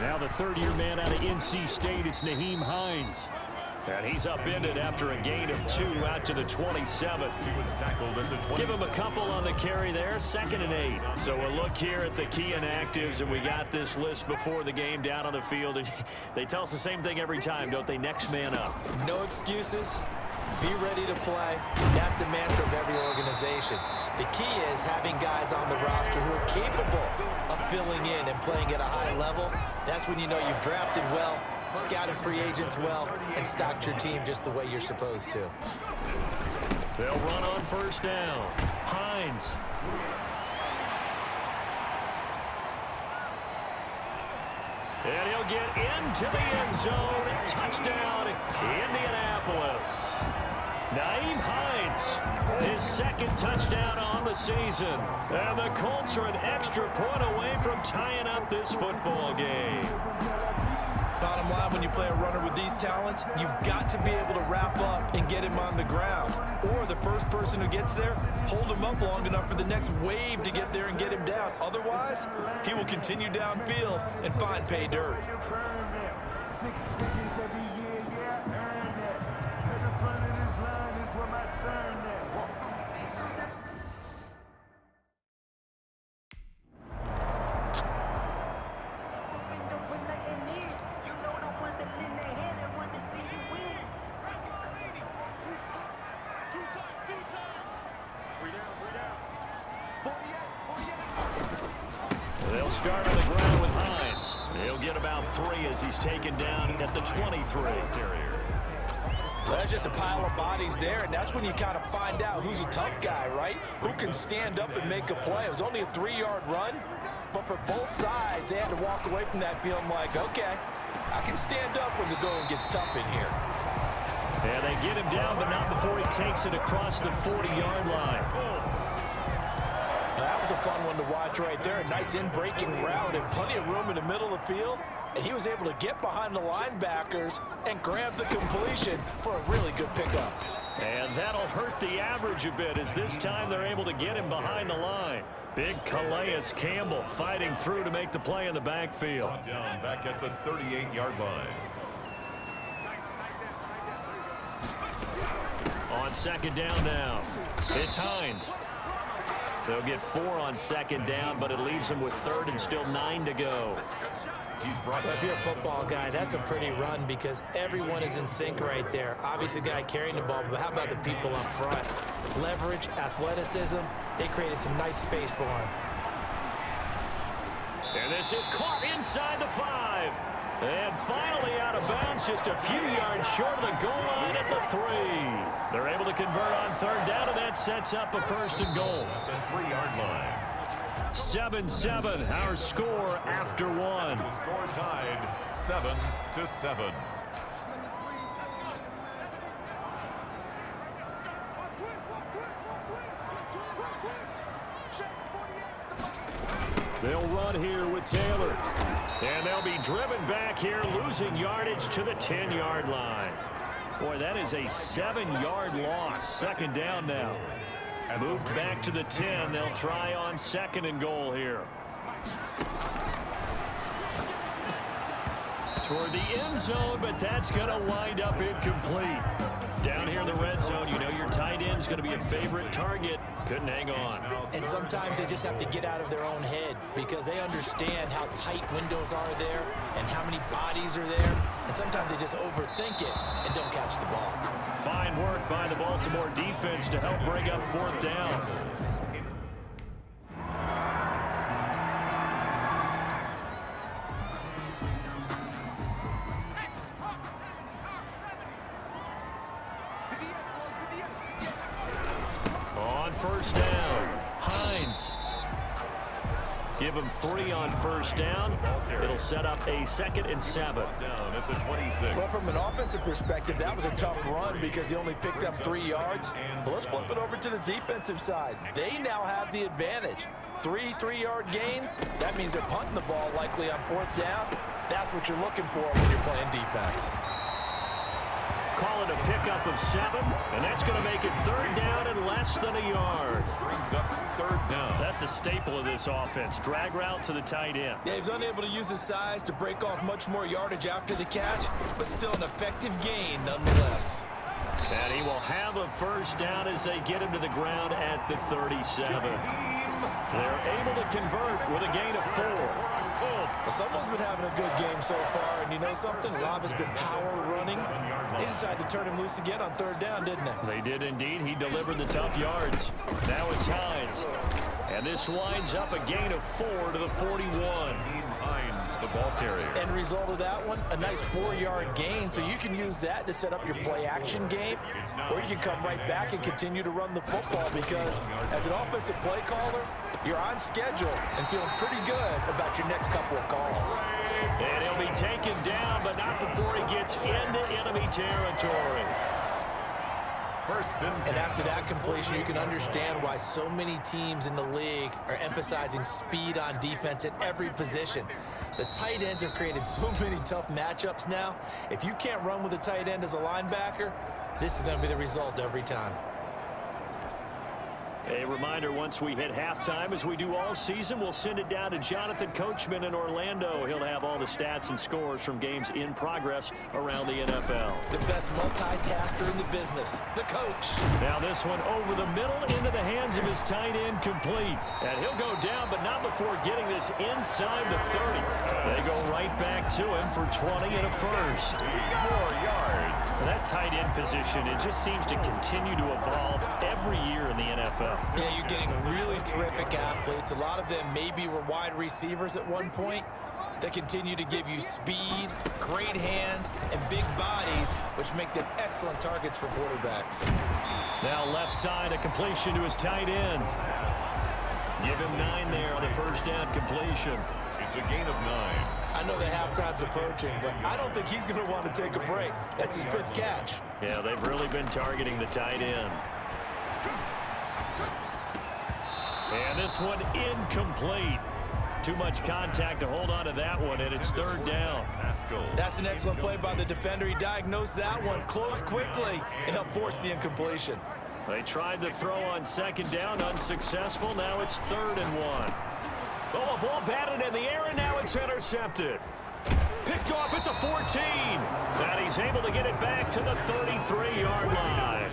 now the third-year man out of NC State, it's Nyheim Hines. And he's upended after a gain of 2 out to the 27. He was tackled at the 27. Give him a couple on the carry there, 2nd and 8. So we'll look here at the key inactives, and we got this list before the game down on the field. And they tell us the same thing every time, don't they? Next man up. No excuses. Be ready to play. That's the mantra of every organization. The key is having guys on the roster who are capable of filling in and playing at a high level. That's when you know you've drafted well, scouted free agents well, and stocked your team just the way you're supposed to. They'll run on first down. Hines. And he'll get into the end zone. Touchdown, Indianapolis. Nyheim Hines, his 2nd touchdown on the season. And the Colts are an extra point away from tying up this football game. Bottom line, when you play a runner with these talents, you've got to be able to wrap up and get him on the ground. Or the first person who gets there, hold him up long enough for the next wave to get there and get him down. Otherwise, he will continue downfield and find pay dirt. They'll start on the ground with Hines. He'll get about 3 as he's taken down at the 23. Well, that's just a pile of bodies there, and that's when you kind of find out who's a tough guy, right? Who can stand up and make a play. It was only a 3-yard run, but for both sides, they had to walk away from that feeling like, okay, I can stand up when the going gets tough in here. And they get him down, but not before he takes it across the 40-yard line. That was a fun one to watch right there. A nice in-breaking route and plenty of room in the middle of the field. And he was able to get behind the linebackers and grab the completion for a really good pickup. And that'll hurt the average a bit as this time they're able to get him behind the line. Big Calais Campbell fighting through to make the play in the backfield. Down back at the 38-yard line. On 2nd down now, it's Hines. They'll get 4 on 2nd down, but it leaves them with 3rd and still 9 to go. If you're a football guy, that's a pretty run because everyone is in sync right there. Obviously, the guy carrying the ball, but how about the people up front? Leverage, athleticism, they created some nice space for him. And this is caught inside the 5. And finally out of bounds, just a few yards short of the goal line at the 3. They're able to convert on 3rd down, and that sets up a 1st and goal. The 3-yard line. 7-7, our score after 1. The score tied 7-7. They'll run here with Taylor. And they'll be driven back here, losing yardage to the 10-yard line. Boy, that is a 7-yard loss. 2nd down now. Moved back to the 10. They'll try on 2nd and goal here. Toward the end zone, but that's going to wind up incomplete. Down here in the red zone, you know your tight end's going to be a favorite target. Couldn't hang on. And sometimes they just have to get out of their own head because they understand how tight windows are there and how many bodies are there. And sometimes they just overthink it and don't catch the ball. Fine work by the Baltimore defense to help bring up 4th down. On 1st down, Hines. Give him 3 on 1st down. It'll set up a 2nd and 7. Down at the 26. Well, from an offensive perspective, that was a tough run because he only picked up 3 yards. But let's flip it over to the defensive side. They now have the advantage. 3 3-yard gains. That means they're punting the ball likely on 4th down. That's what you're looking for when you're playing defense. call it a pickup of 7, and that's going to make it third down and less than a yard. Brings up third down. That's a staple of this offense. Drag route to the tight end. Yeah, he's unable to use his size to break off much more yardage after the catch, but still an effective gain nonetheless. And he will have a first down as they get him to the ground at the 37. They're able to convert with a gain of 4. Well, someone's been having a good game so far, and you know something? Rob has been power running. They decided to turn him loose again on third down, didn't they? They did indeed. He delivered the tough yards. Now it's Hines. And this winds up a gain of 4 to the 41. Hines, the ball carrier. End result of that one, a nice 4-yard gain, so you can use that to set up your play-action game, or you can come right back and continue to run the football because as an offensive play caller, you're on schedule and feeling pretty good about your next couple of calls. And he'll be taken down, but not before he gets into enemy territory. And after that completion, you can understand why so many teams in the league are emphasizing speed on defense at every position. The tight ends have created so many tough matchups now. If you can't run with a tight end as a linebacker, this is going to be the result every time. A reminder, once we hit halftime, as we do all season, we'll send it down to Jonathan Coachman in Orlando. He'll have all the stats and scores from games in progress around the NFL. The best multitasker in the business, the coach. Now this one over the middle into the hands of his tight end, complete. And he'll go down, but not before getting this inside the 30. They go right back to him for 20 and a first. 4 yards. That tight end position, it just seems to continue to evolve every year in the NFL. Yeah, you're getting really terrific athletes. A lot of them maybe were wide receivers at one point. They continue to give you speed, great hands, and big bodies, which make them excellent targets for quarterbacks. Now left side, a completion to his tight end. Give him 9 there on the first down completion. It's a gain of 9. I know the halftime's approaching, but I don't think he's going to want to take a break. That's his 5th catch. Yeah, they've really been targeting the tight end. And this one incomplete. Too much contact to hold on to that one, and it's third down. That's an excellent play by the defender. He diagnosed that one, closed quickly, and helped force the incompletion. They tried to throw on second down, unsuccessful. Now it's 3rd and 1. Oh, a ball batted in the air, and now it's intercepted. Picked off at the 14. And he's able to get it back to the 33-yard line.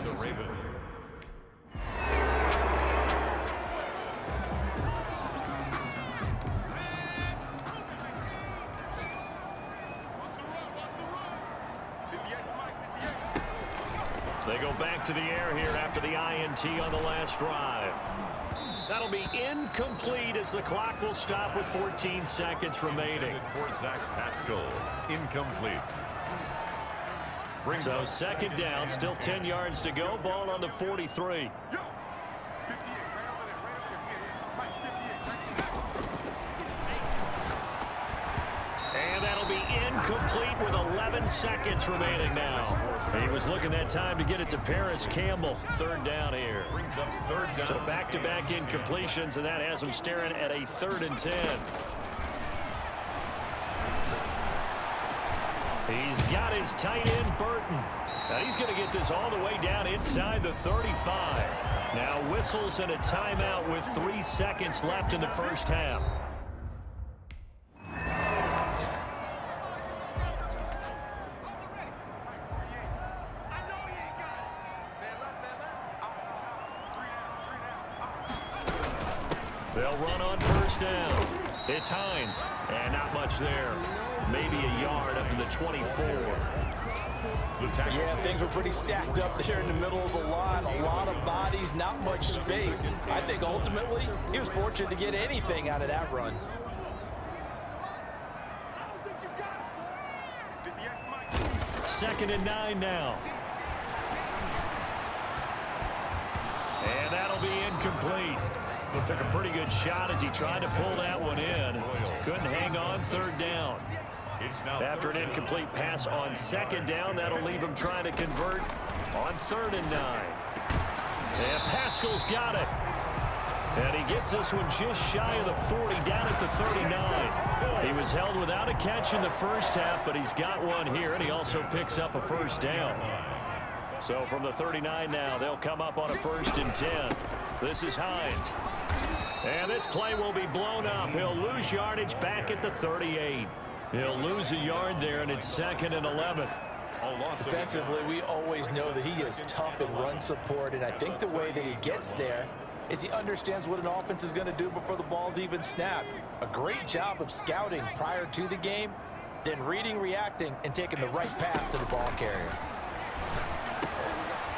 They go back to the air here after the INT on the last drive. That'll be incomplete as the clock will stop with 14 seconds remaining. For Zach Pascal, incomplete. So second down, still 10 yards to go. Ball on the 43. And that'll be incomplete with 11 seconds remaining now. He was looking that time to get it to Paris Campbell. Third down here. Brings up third down. So back-to-back incompletions, and that has him staring at a 3rd and 10. He's got his tight end, Burton. Now he's going to get this all the way down inside the 35. Now whistles and a timeout with 3 seconds left in the first half. They'll run on first down. It's Hines, and not much there. Maybe a yard up to the 24. Yeah, things were pretty stacked up there in the middle of the line. A lot of bodies, not much space. I think ultimately he was fortunate to get anything out of that run. Second and 9 now. And that'll be incomplete. Took a pretty good shot as he tried to pull that one in. Couldn't hang on, third down. After an incomplete pass on second down, that'll leave him trying to convert on 3rd and 9. And Pascal's got it. And he gets this one just shy of the 40, down at the 39. He was held without a catch in the first half, but he's got one here, and he also picks up a first down. So from the 39 now, they'll come up on a 1st and 10. This is Hines. And this play will be blown up. He'll lose yardage back at the 38. He'll lose a yard there, and it's 2nd and 11. Defensively, we always know that he is tough in run support, and I think the way that he gets there is he understands what an offense is going to do before the ball's even snapped. A great job of scouting prior to the game, then reading, reacting, and taking the right path to the ball carrier.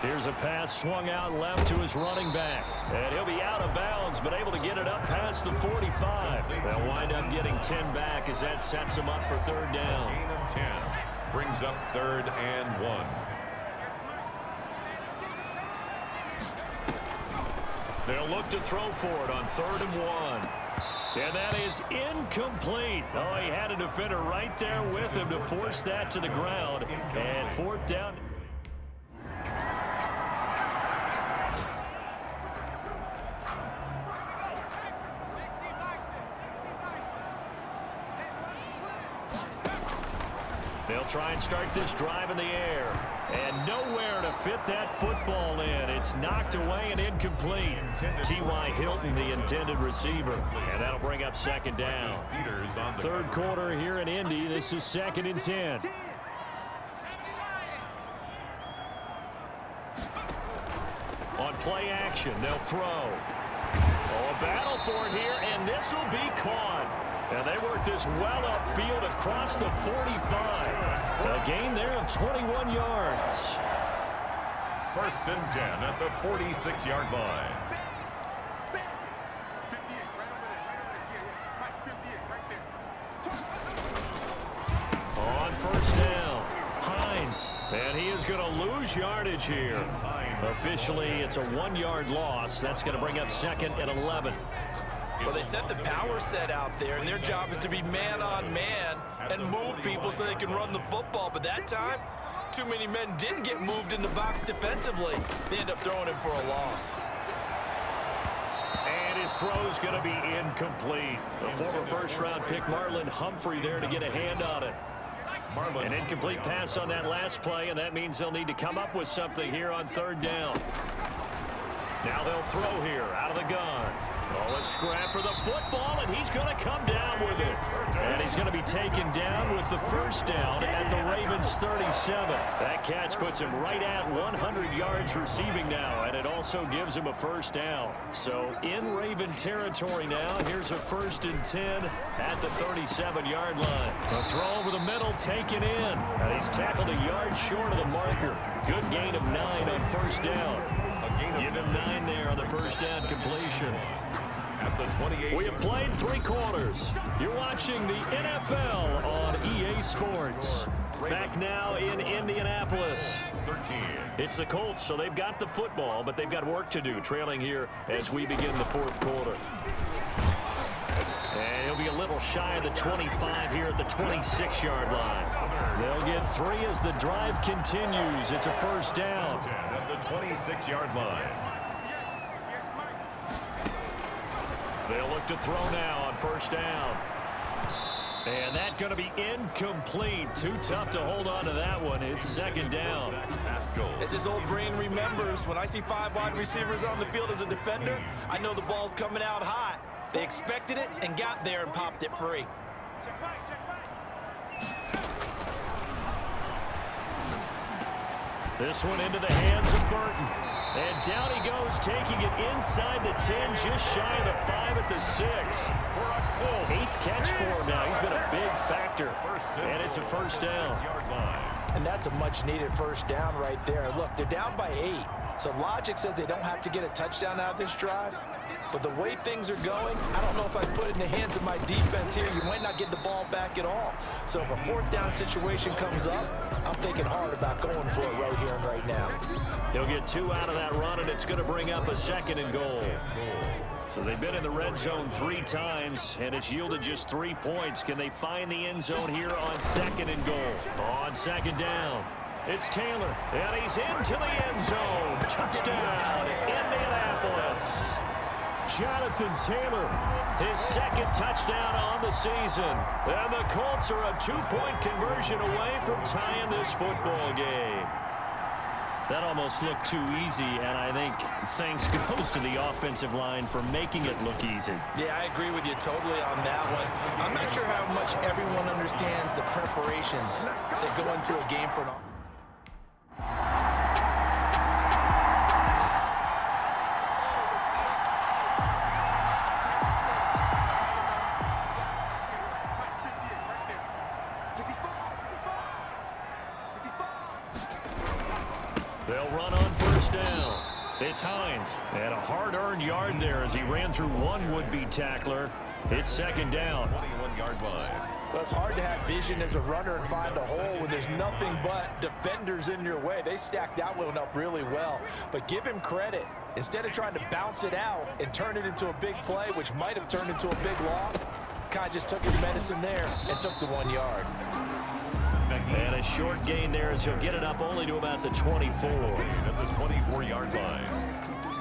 Here's a pass swung out left to his running back. And he'll be out of bounds, but able to get it up past the 45. They'll wind up getting 10 back as that sets them up for 3rd down. Gain of 10 brings up 3rd and 1. They'll look to throw for it on 3rd and 1. And that is incomplete. Oh, he had a defender right there with him to force that to the ground. And 4th down. They'll try and start this drive in the air. And nowhere to fit that football in. It's knocked away and incomplete. T.Y. Hilton, the intended receiver. And that'll bring up 2nd down. 3rd quarter here in Indy. This is 2nd and 10. On play action, they'll throw. Oh, a battle for it here, and this will be caught. And they work this well upfield across the 45. A gain there of 21 yards. 1st and 10 at the 46-yard line. On 1st down, Hines. And he is going to lose yardage here. Officially, it's a 1-yard loss. That's going to bring up 2nd and 11. Well, they set the power set out there, and their job is to be man-on-man and move people so they can run the football. But that time, too many men didn't get moved in the box defensively. They end up throwing him for a loss. And his throw's going to be incomplete. The former 1st-round pick, Marlon Humphrey, there to get a hand on it. An incomplete pass on that last play, and that means they'll need to come up with something here on 3rd down. Now they'll throw here out of the gun. Oh, a scrap for the football, and he's going to come down with it. And he's going to be taken down with the 1st down at the Ravens' 37. That catch puts him right at 100 yards receiving now, and it also gives him a 1st down. So in Raven territory now, here's a 1st and 10 at the 37-yard line. A throw over the middle taken in, and he's tackled a yard short of the marker. Good gain of 9 on 1st down. Give him 9 there on the 1st down completion. At the 28. We have played 3 quarters. You're watching the NFL on EA Sports. Back now in Indianapolis. 13. It's the Colts, so they've got the football, but they've got work to do, trailing here as we begin the 4th quarter. And he'll be a little shy of the 25 here at the 26-yard line. They'll get 3 as the drive continues. It's a 1st down. At the 26-yard line. They'll look to throw now on 1st down. And that's going to be incomplete. Too tough to hold on to that one. It's 2nd down. As his old brain remembers, when I see 5 wide receivers on the field as a defender, I know the ball's coming out hot. They expected it and got there and popped it free. This one into the hands of Burton. And down he goes, taking it inside the 10, just shy of the 5 at the 6. 8th catch for him now. He's been a big factor. And it's a 1st down. And that's a much-needed 1st down right there. Look, they're down by 8. So logic says they don't have to get a touchdown out of this drive. But the way things are going, I don't know if I put it in the hands of my defense here. You might not get the ball back at all. So if a 4th down situation comes up, I'm thinking hard about going for it right here and right now. He'll get 2 out of that run, and it's going to bring up a 2nd and goal. So they've been in the red zone 3 times, and it's yielded just 3 points. Can they find the end zone here on 2nd and goal? On 2nd down, it's Taylor, and he's into the end zone. Touchdown, Indianapolis. Jonathan Taylor, his 2nd touchdown on the season. And the Colts are a 2-point conversion away from tying this football game. That almost looked too easy, and I think thanks goes to the offensive line for making it look easy. Yeah, I agree with you totally on that one. I'm not sure how much everyone understands the preparations that go into a game for an offense. They'll run on first down. It's Hines. And a hard-earned yard there as he ran through one would-be tackler. It's second down. 21-yard line. Well, it's hard to have vision as a runner and find a hole when there's nothing but defenders in your way. They stacked that one up really well. But give him credit. Instead of trying to bounce it out and turn it into a big play, which might have turned into a big loss, kind of just took his medicine there and took the 1 yard. And a short gain there as he'll get it up only to about the 24. At the 24-yard line.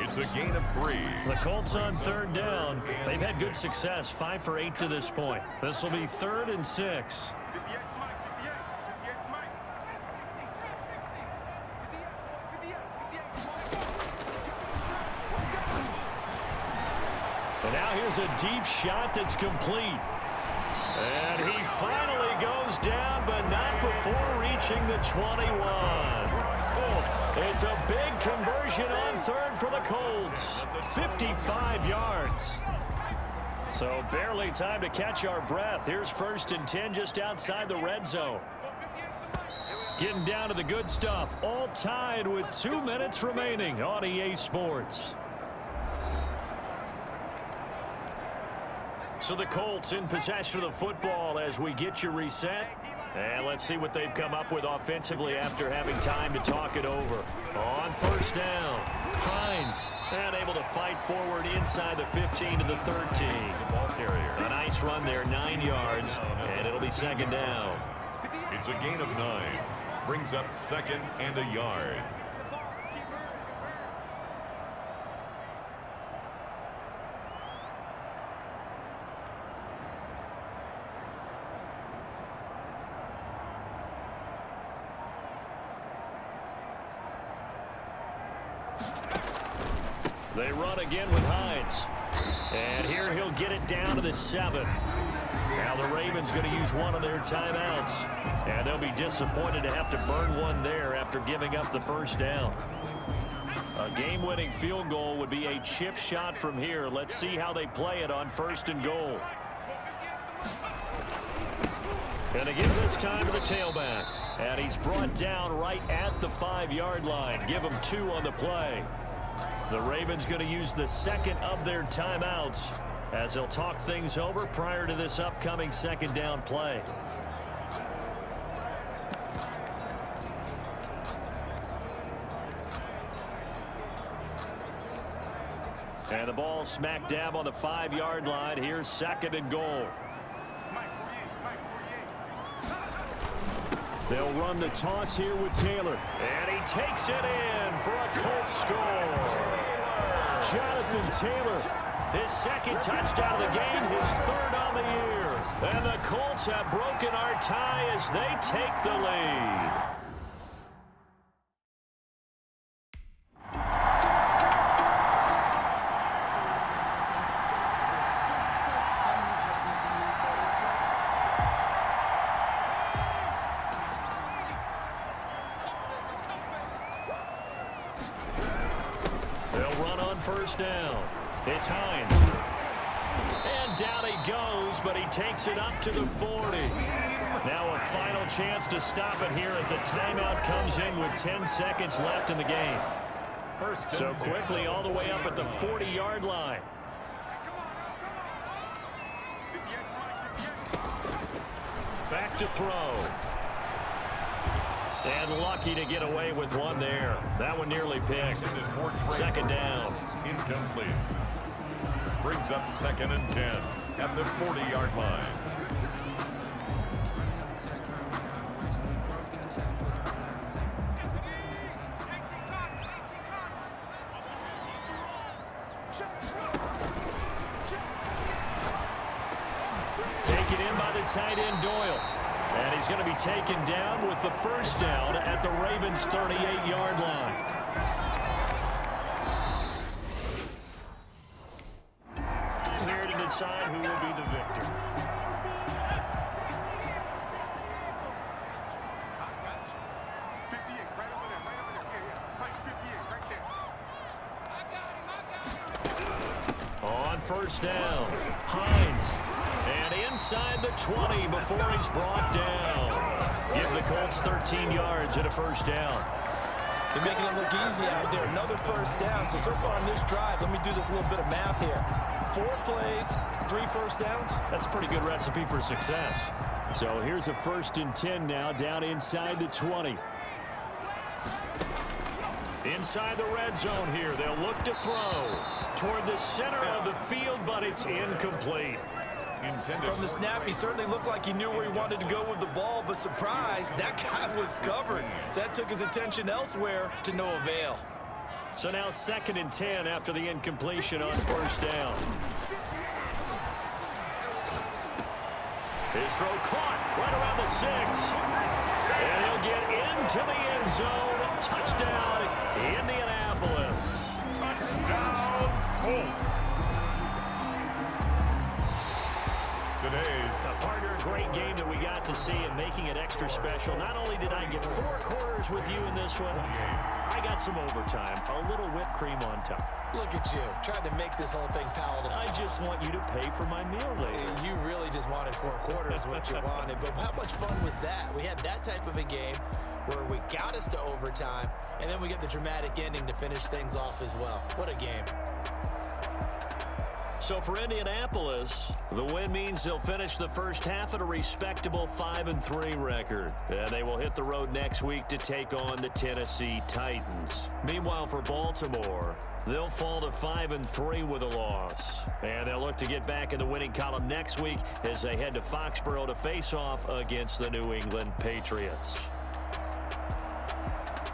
It's a gain of 3. The Colts on third down. They've had good success, 5 for 8 to this point. This will be 3rd and 6. And now here's a deep shot that's complete. And he finally goes down, but not before reaching the 21. It's a big conversion on third for the Colts. 55 yards. So barely time to catch our breath. Here's 1st and 10 just outside the red zone. Getting down to the good stuff. All tied with 2 minutes remaining on EA Sports. So the Colts in possession of the football as we get you reset. And let's see what they've come up with offensively after having time to talk it over. On first down, Hines unable to fight forward inside the 15 to the 13. The ball carrier. A nice run there, 9 yards, and it'll be second down. It's a gain of 9. Brings up 2nd and a yard. They run again with Hines. And here he'll get it down to the 7. Now the Ravens going to use one of their timeouts. And they'll be disappointed to have to burn one there after giving up the first down. A game-winning field goal would be a chip shot from here. Let's see how they play it on 1st and goal. And again this time to the tailback. And he's brought down right at the 5-yard line. Give him 2 on the play. The Ravens going to use the 2nd of their timeouts as they'll talk things over prior to this upcoming second down play. And the ball smack dab on the 5-yard line. Here's 2nd and goal. They'll run the toss here with Taylor. And he takes it in for a Colts score. Jonathan Taylor, his 2nd touchdown of the game, his 3rd on the year. And the Colts have broken our tie as they take the lead. They'll run on first down. It's Hines. And down he goes, but he takes it up to the 40. Now a final chance to stop it here as a timeout comes in with 10 seconds left in the game. So quickly all the way up at the 40-yard line. Back to throw. And lucky to get away with one there. That one nearly picked. 2nd down. Incomplete. Brings up 2nd and 10 at the 40-yard line. Taken in by the tight end Doyle. And he's going to be taken down with the first down at the Ravens' 38-yard line. Here to decide who will be the victor. On first down, Hines. And inside the 20 before he's brought down. Give the Colts 13 yards and a first down. They're making it look easy out there. Another first down. So far on this drive, let me do this little bit of math here. 4 plays, 3 first downs. That's a pretty good recipe for success. So here's a 1st and 10 now, down inside the 20. Inside the red zone here. They'll look to throw toward the center of the field, but it's incomplete. From the snap, he certainly looked like he knew where he wanted to go with the ball, but surprise, that guy was covered. So that took his attention elsewhere to no avail. So now 2nd and 10 after the incompletion on first down. His throw caught right around the 6. And he'll get into the end zone. Touchdown, Indianapolis. Touchdown, Colts. Today's a partner, great game that we got to see and making it extra special. Not only did I get 4 quarters with you in this one, I got some overtime, a little whipped cream on top. Look at you, trying to make this whole thing palatable. I just want you to pay for my meal later. You really just wanted 4 quarters, what you wanted. But how much fun was that? We had that type of a game where we got us to overtime, and then we get the dramatic ending to finish things off as well. What a game. So for Indianapolis, the win means they'll finish the first half at a respectable 5-3 record. And they will hit the road next week to take on the Tennessee Titans. Meanwhile, for Baltimore, they'll fall to 5-3 with a loss. And they'll look to get back in the winning column next week as they head to Foxborough to face off against the New England Patriots.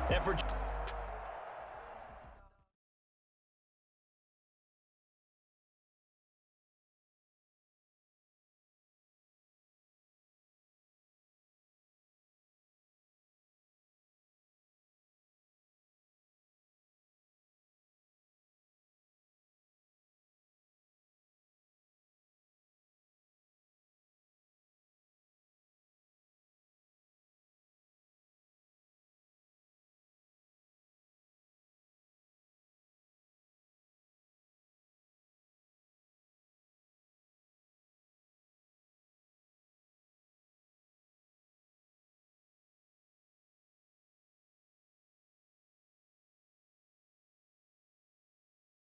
Effort